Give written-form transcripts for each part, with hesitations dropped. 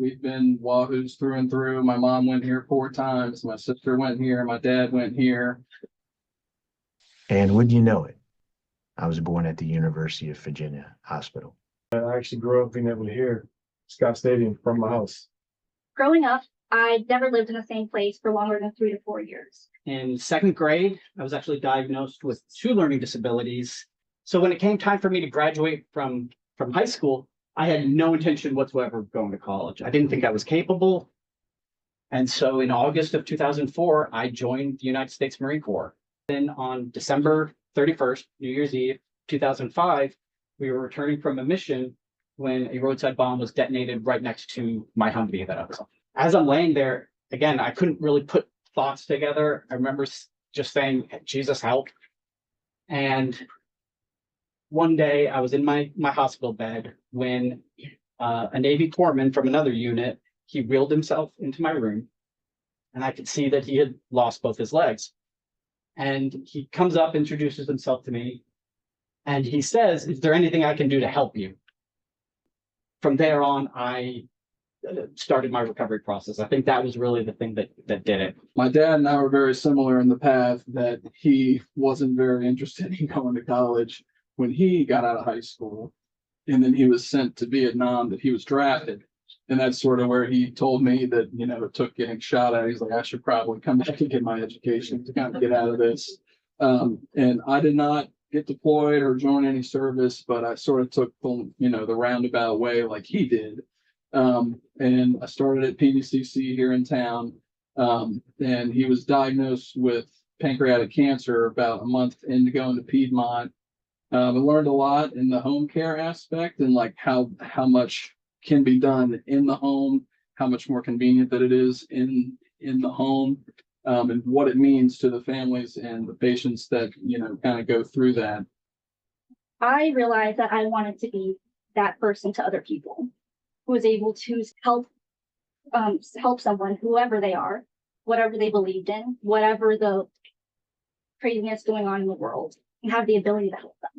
We've been Wahoos through and through. My mom went here 4 times. My sister went here. My dad went here. And wouldn't you know it, I was born at the University of Virginia Hospital. I actually grew up being able to hear Scott Stadium from my house. Growing up, I never lived in the same place for longer than 3 to 4 years. In second grade, I was actually diagnosed with 2 learning disabilities. So when it came time for me to graduate from high school, I had no intention whatsoever of going to college. I didn't think I was capable. And so in August of 2004, I joined the United States Marine Corps. Then on December 31st, New Year's Eve, 2005, we were returning from a mission when a roadside bomb was detonated right next to my Humvee that I was on. As I'm laying there, again, I couldn't really put thoughts together. I remember just saying, Jesus, help. And one day I was in my hospital bed when a Navy corpsman from another unit, he wheeled himself into my room, and I could see that he had lost both his legs. And he comes up, introduces himself to me, and he says, "Is there anything I can do to help you?" From there on, I started my recovery process. I think that was really the thing that did it. My dad and I were very similar in the path that he wasn't very interested in going to college when he got out of high school. And then he was sent to Vietnam, that he was drafted. And that's sort of where he told me that, it took getting shot at. He's like, I should probably come back and get my education to kind of get out of this. And I did not get deployed or join any service, but I sort of took the roundabout way like he did. And I started at PVCC here in town. And he was diagnosed with pancreatic cancer about a month into going to Piedmont. I learned a lot in the home care aspect and like how much can be done in the home, how much more convenient that it is in the home, and what it means to the families and the patients that, kind of go through that. I realized that I wanted to be that person to other people who was able to help someone, whoever they are, whatever they believed in, whatever the craziness going on in the world, and have the ability to help them.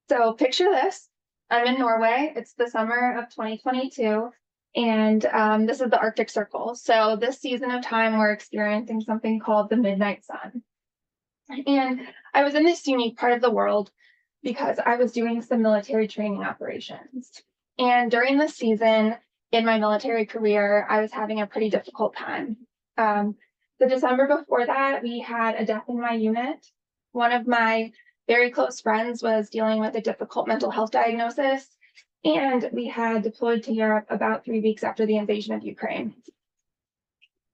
So picture this. I'm in Norway. It's the summer of 2022. And this is the Arctic Circle. So this season of time, we're experiencing something called the midnight sun. And I was in this unique part of the world because I was doing some military training operations. And during this season in my military career, I was having a pretty difficult time. The December before that, we had a death in my unit. One of my very close friends was dealing with a difficult mental health diagnosis, and we had deployed to Europe about 3 weeks after the invasion of Ukraine.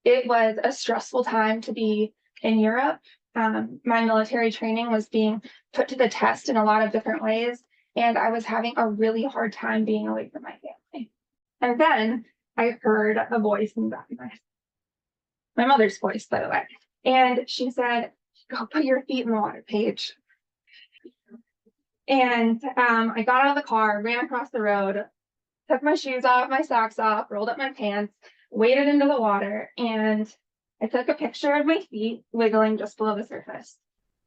It was a stressful time to be in Europe. My military training was being put to the test in a lot of different ways, and I was having a really hard time being away from my family. And then I heard a voice in the back of my mother's voice, by the way. And she said, "Go put your feet in the water, Paige." And I got out of the car, ran across the road, took my shoes off, my socks off, rolled up my pants, waded into the water, and I took a picture of my feet wiggling just below the surface.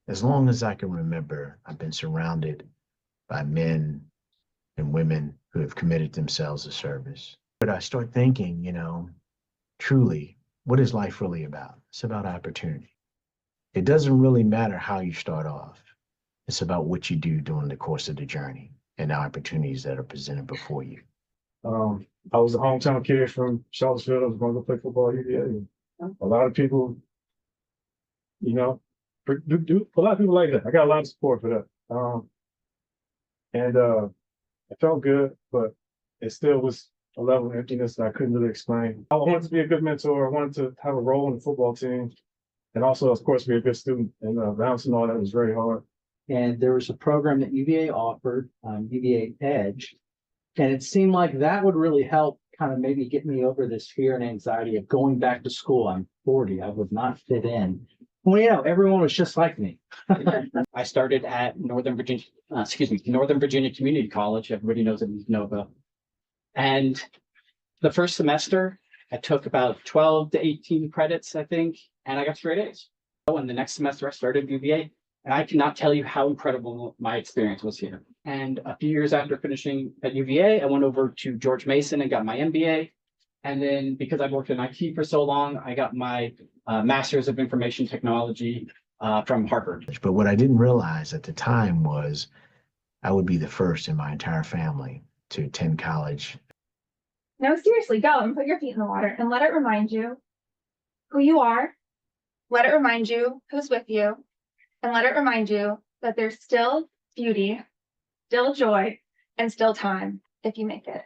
As long as I can remember, I've been surrounded by men and women who have committed themselves to service. But I start thinking, truly, what is life really about? It's about opportunity. It doesn't really matter how you start off. It's about what you do during the course of the journey and the opportunities that are presented before you. I was a hometown kid from Charlottesville. I was going to play football at UVA. A lot of people, a lot of people like that. I got a lot of support for that. And it felt good, but it still was a level of emptiness that I couldn't really explain. I wanted to be a good mentor. I wanted to have a role in the football team, and also, of course, be a good student. And balancing all that was very hard. And there was a program that UVA offered, UVA Edge, and it seemed like that would really help kind of maybe get me over this fear and anxiety of going back to school. I'm 40, I would not fit in. Well, everyone was just like me. I started at Northern Virginia Community College. Everybody knows it as Nova. And the first semester, I took about 12 to 18 credits, I think, and I got straight A's. And the next semester, I started at UVA. And I cannot tell you how incredible my experience was here. And a few years after finishing at UVA, I went over to George Mason and got my MBA. And then because I've worked in IT for so long, I got my Master's of Information Technology from Harvard. But what I didn't realize at the time was I would be the first in my entire family to attend college. No, seriously, go and put your feet in the water and let it remind you who you are. Let it remind you who's with you. And let it remind you that there's still beauty, still joy, and still time if you make it.